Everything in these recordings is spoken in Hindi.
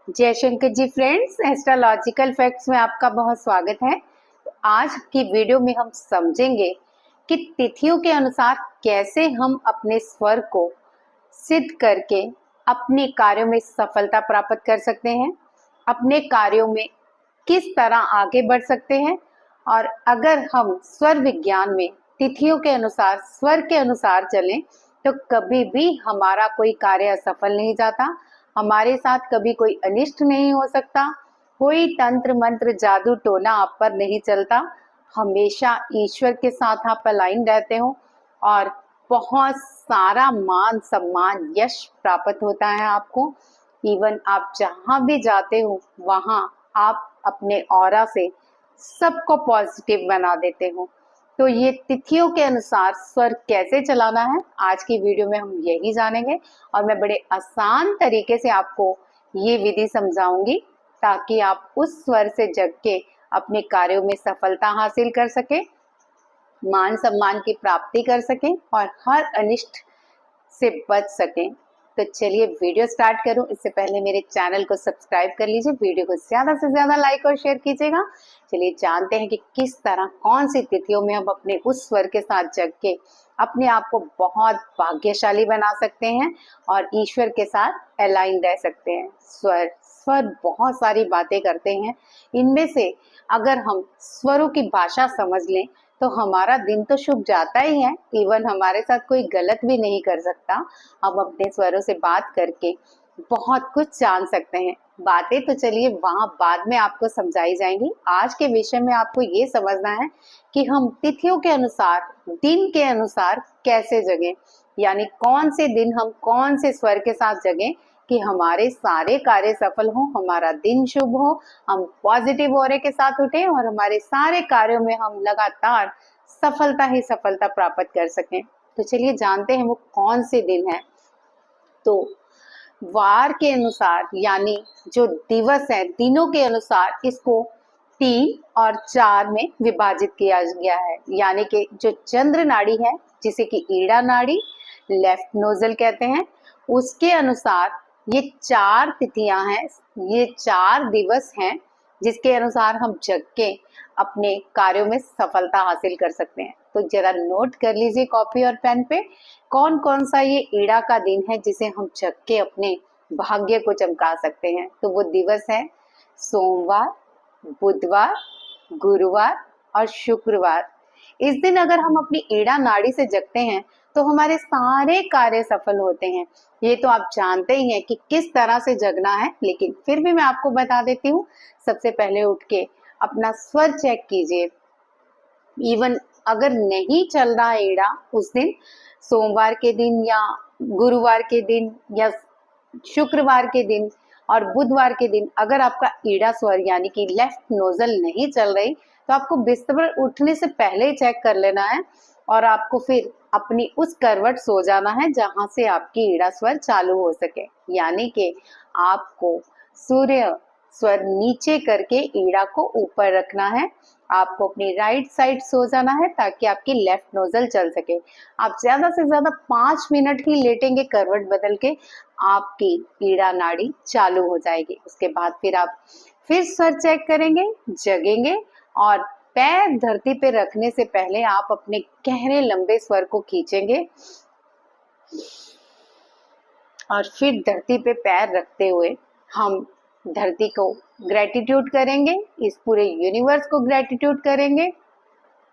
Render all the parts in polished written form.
जय Shankar ji friends, astrological facts में आपका बहुत स्वागत है। तो आज की वीडियो में हम समझेंगे कि तिथियों के अनुसार कैसे हम अपने स्वर को सिद्ध करके अपने कार्यों में सफलता प्राप्त कर सकते हैं, अपने कार्यों में किस तरह आगे बढ़ सकते हैं। और अगर हम स्वर विज्ञान में तिथियों के अनुसार स्वर के अनुसार चलें तो कभी भी हमारा कोई कार्य असफल नहीं जाता, हमारे साथ कभी कोई अनिष्ट नहीं हो सकता, कोई तंत्र मंत्र जादू टोना आप पर नहीं चलता। हमेशा ईश्वर के साथ आप अलाइन रहते हो और बहुत सारा मान सम्मान यश प्राप्त होता है आपको। इवन आप जहां भी जाते हो वहां आप अपने ऑरा से सबको पॉजिटिव बना देते हो। तो ये तिथियों के अनुसार स्वर कैसे चलाना है, आज की वीडियो में हम यही जानेंगे और मैं बड़े आसान तरीके से आपको ये विधि समझाऊंगी ताकि आप उस स्वर से जग के अपने कार्यों में सफलता हासिल कर सके, मान सम्मान की प्राप्ति कर सकें और हर अनिष्ट से बच सकें। तो चलिए वीडियो स्टार्ट करूं, इससे पहले मेरे चैनल को सब्सक्राइब कर लीजिए, वीडियो को ज्यादा से ज्यादा लाइक और शेयर कीजिएगा। चलिए जानते हैं कि किस तरह कौन सी तिथियों में हम अपने उस स्वर के साथ जग के अपने आप को बहुत भाग्यशाली बना सकते हैं और ईश्वर के साथ अलाइन रह सकते हैं। स्वर स्वर बहुत सारी बातें करते हैं, इनमें से अगर हम स्वरों की भाषा समझ लें तो हमारा दिन तो शुभ जाता ही है, इवन हमारे साथ कोई गलत भी नहीं कर सकता। हम अपने स्वरों से बात करके बहुत कुछ जान सकते हैं। बातें तो चलिए वहां बाद में आपको समझाई जाएंगी, आज के विषय में आपको ये समझना है कि हम तिथियों के अनुसार दिन के अनुसार कैसे जगें, यानी कौन से दिन हम कौन से स्वर के साथ जगें कि हमारे सारे कार्य सफल हो, हमारा दिन शुभ हो, हम पॉजिटिव ऑरे के साथ उठे और हमारे सारे कार्यों में हम लगातार सफलता ही सफलता प्राप्त कर सकें। तो चलिए जानते हैं वो कौन से दिन है। तो वार के अनुसार यानी जो दिवस है दिनों के अनुसार इसको 3 और 4 में विभाजित किया गया है, यानी कि जो चंद्र नाड़ी है जिसे कि ईड़ा नाड़ी लेफ्ट नोजल कहते हैं, उसके अनुसार ये 4 तिथियां हैं, ये 4 दिवस हैं जिसके अनुसार हम जग के अपने कार्यों में सफलता हासिल कर सकते हैं। तो जरा नोट कर लीजिए कॉपी और पेन पे, कौन कौन सा ये ईड़ा का दिन है जिसे हम जग के अपने भाग्य को चमका सकते हैं। तो वो दिवस है सोमवार, बुधवार, गुरुवार और शुक्रवार। इस दिन अगर हम अपनी ईड़ा नाड़ी से जगते हैं तो हमारे सारे कार्य सफल होते हैं। ये तो आप जानते ही हैं कि किस तरह से जगना है, लेकिन फिर भी मैं आपको बता देती हूँ। सबसे पहले उठ के अपना स्वर चेक कीजिए। इवन अगर नहीं चल रहा है ईड़ा उस दिन, सोमवार के दिन या गुरुवार के दिन या शुक्रवार के दिन और बुधवार के दिन अगर आपका ईड़ा स्वर यानी कि लेफ्ट नोजल नहीं चल रही तो आपको बिस्तर उठने से पहले ही चेक कर लेना है और आपको फिर अपनी उस करवट सो जाना है जहां से आपकी ईड़ा स्वर चालू हो सके। यानी कि आपको सूर्य स्वर नीचे करके ईड़ा को ऊपर रखना है। आपको अपनी राइट साइड सो जाना है ताकि आपकी लेफ्ट नोजल चल सके। आप ज्यादा से ज्यादा 5 मिनट ही लेटेंगे करवट बदल के, आपकी ईड़ा नाड़ी चालू हो जाएगी। उसके बाद फिर आप फिर स्वर चेक करेंगे, जगेंगे और पैर धरती पे रखने से पहले आप अपने गहरे लंबे स्वर को खींचेंगे और फिर धरती पे पैर रखते हुए हम धरती को ग्रेटिट्यूड करेंगे, इस पूरे यूनिवर्स को ग्रेटिट्यूड करेंगे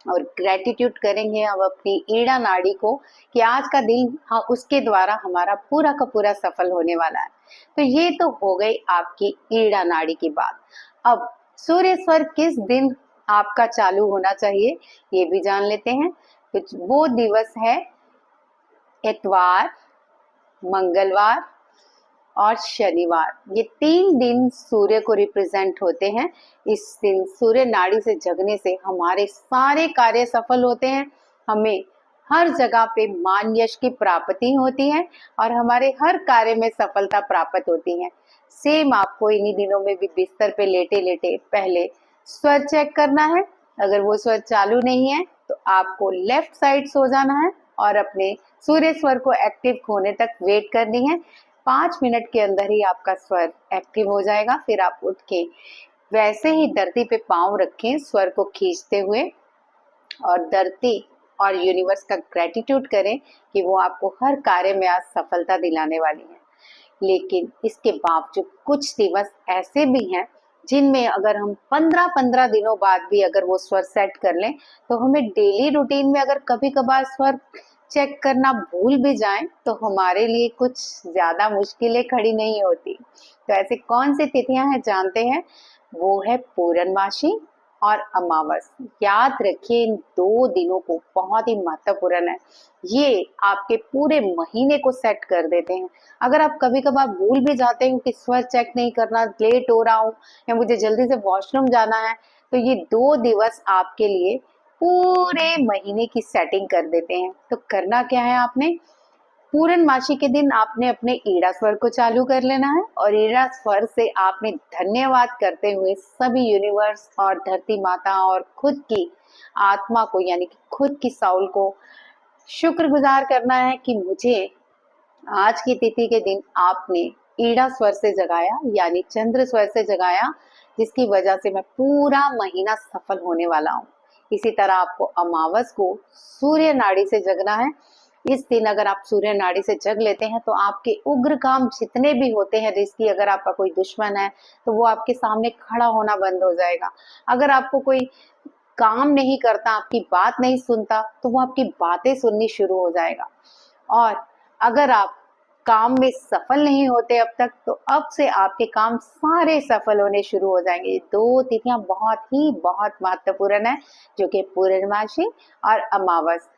और ग्रेटिट्यूड करेंगे अब अपनी ईड़ा नाड़ी को कि आज का दिन हाँ उसके द्वारा हमारा पूरा का पूरा सफल होने वाला है। तो ये तो हो गई आपकी ईड़ा नाड़ी की बात। अब सूर्य स्वर किस दिन आपका चालू होना चाहिए ये भी जान लेते हैं। तो वो दिवस है इतवार, मंगलवार और शनिवार। ये 3 दिन सूर्य को रिप्रेजेंट होते हैं। इस दिन सूर्य नाड़ी से जगने से हमारे सारे कार्य सफल होते हैं, हमें हर जगह पे मान यश की प्राप्ति होती है और हमारे हर कार्य में सफलता प्राप्त होती है। सेम आपको इन्हीं दिनों में भी बिस्तर पे लेटे लेटे पहले स्वर चेक करना है। अगर वो स्वर चालू नहीं है तो आपको लेफ्ट साइड सो जाना है और अपने सूर्य स्वर को एक्टिव होने तक वेट करनी है। 5 मिनट के अंदर ही आपका स्वर एक्टिव हो जाएगा। फिर आप उठ के वैसे ही धरती पे पाँव रखें स्वर को खींचते हुए, और धरती और यूनिवर्स का ग्रेटिट्यूड करें कि वो आपको हर कार्य में आज सफलता दिलाने वाली है। लेकिन इसके बावजूद कुछ दिवस ऐसे भी हैं जिनमें अगर हम 15-15 दिनों बाद भी अगर वो स्वर सेट कर लें, तो हमें डेली रूटीन में अगर कभी कभार स्वर चेक करना भूल भी जाएं तो हमारे लिए कुछ ज्यादा मुश्किलें खड़ी नहीं होती। तो ऐसे कौन सी तिथियां हैं जानते हैं? वो है पूर्णमासी और अमावस। याद रखिए इन 2 दिनों को, बहुत ही महत्वपूर्ण है। ये आपके पूरे महीने को सेट कर देते हैं। अगर आप कभी कभार भूल भी जाते हो कि स्वर चेक नहीं करना, लेट हो रहा हूँ या मुझे जल्दी से वॉशरूम जाना है, तो ये 2 दिवस आपके लिए पूरे महीने की सेटिंग कर देते हैं। तो करना क्या है आपने? पूर्णमासी के दिन आपने अपने ईड़ा स्वर को चालू कर लेना है, और ईड़ा स्वर से आपने धन्यवाद करते हुए सभी यूनिवर्स और धरती माता और खुद की आत्मा को, यानी कि खुद की साउल को शुक्रगुजार करना है कि मुझे आज की तिथि के दिन आपने ईड़ा स्वर से जगाया, यानी चंद्र स्वर से जगाया, जिसकी वजह से मैं पूरा महीना सफल होने वाला हूँ। इसी तरह आपको अमावस को सूर्य नाड़ी से जगना है। इस दिन अगर आप सूर्य नाड़ी से जग लेते हैं तो आपके उग्र काम जितने भी होते हैं, जिसकी अगर आपका कोई दुश्मन है तो वो आपके सामने खड़ा होना बंद हो जाएगा। अगर आपको कोई काम नहीं करता, आपकी बात नहीं सुनता, तो वो आपकी बातें सुननी शुरू हो जाएगा। और अगर आप काम में सफल नहीं होते अब तक, तो अब से आपके काम सारे सफल होने शुरू हो जाएंगे। ये 2 तिथियां बहुत महत्वपूर्ण है, जो कि पूर्णमासी और अमावस।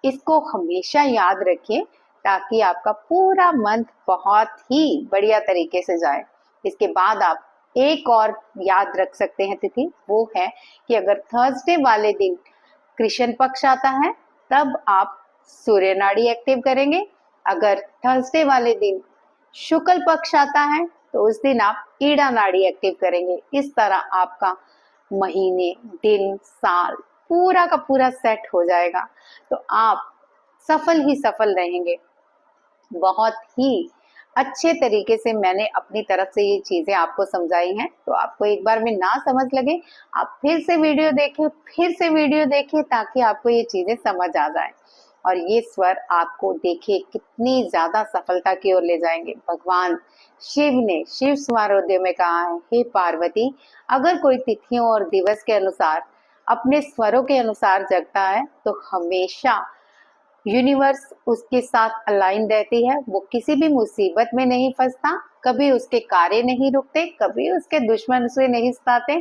इसको हमेशा याद रखिए ताकि आपका पूरा मंथ बहुत ही बढ़िया तरीके से जाए। इसके बाद आप एक और याद रख सकते हैं तिथि, वो है कि अगर थर्सडे वाले दिन कृष्ण पक्ष आता है तब आप सूर्य नाड़ी एक्टिव करेंगे। अगर थर्सडे वाले दिन शुक्ल पक्ष आता है तो उस दिन आप ईड़ा नाड़ी एक्टिव करेंगे। इस तरह आपका महीने, दिन, साल पूरा का पूरा सेट हो जाएगा, तो आप सफल ही सफल रहेंगे। बहुत ही अच्छे तरीके से मैंने अपनी तरफ से ये चीजें आपको समझाई हैं। तो आपको एक बार में ना समझ लगे, आप फिर से वीडियो देखें ताकि आपको ये चीजें समझ आ जाए। और ये स्वर आपको देखिए कितनी ज्यादा सफलता की ओर ले जाएंगे। भगवान शिव ने शिव स्वारोद्य में कहा है, हे पार्वती, अगर कोई तिथियों और दिवस के अनुसार अपने स्वरों के अनुसार जगता है तो हमेशा यूनिवर्स उसके साथ अलाइन रहती है। वो किसी भी मुसीबत में नहीं फंसता, कभी उसके कार्य नहीं रुकते, कभी उसके दुश्मन उसे नहीं सताते।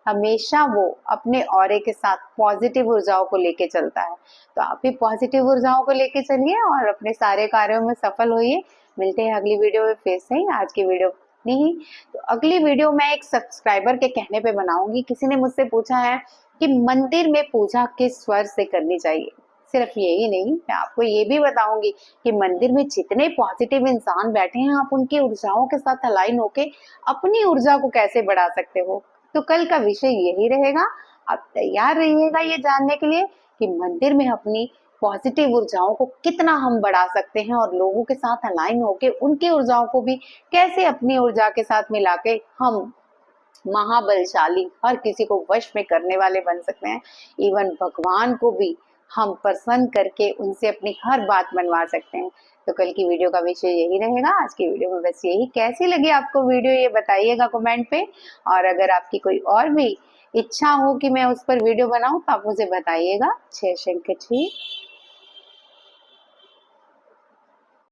हमेशा वो अपने ऑरे के साथ पॉजिटिव ऊर्जाओं को लेके चलता है। तो आप भी पॉजिटिव ऊर्जाओं को लेके चलिए और अपने सारे कार्यों में सफल होइए। मिलते हैं अगली वीडियो में फिर से। आज की वीडियो नहीं, तो अगली वीडियो मैं एक सब्सक्राइबर के कहने पे बनाऊंगी। किसी ने मुझसे पूछा है कि मंदिर में पूजा किस स्वर से करनी चाहिए। सिर्फ यही नहीं, मैं आपको ये भी बताऊंगी कि मंदिर में जितने पॉजिटिव इंसान बैठे हैं, आप उनकी ऊर्जाओं के साथ अलाइन होके अपनी ऊर्जा को कैसे बढ़ा सकते हो। तो कल का विषय यही रहेगा। आप तैयार रहिएगा ये जानने के लिए कि मंदिर में अपनी पॉजिटिव ऊर्जाओं को कितना हम बढ़ा सकते हैं, और लोगों के साथ अलाइन होके उनकी ऊर्जाओं को भी कैसे अपनी ऊर्जा के साथ मिला के हम महाबलशाली, हर किसी को वश में करने वाले बन सकते हैं। इवन भगवान को भी हम प्रसन्न करके उनसे अपनी हर बात मनवा सकते हैं। तो कल की वीडियो का विषय यही रहेगा। आज की वीडियो में बस यही। कैसी लगी आपको वीडियो ये बताइएगा कमेंट पे, और अगर आपकी कोई और भी इच्छा हो कि मैं उस पर वीडियो बनाऊं तो आप मुझे बताइएगा। जय शंकर जी।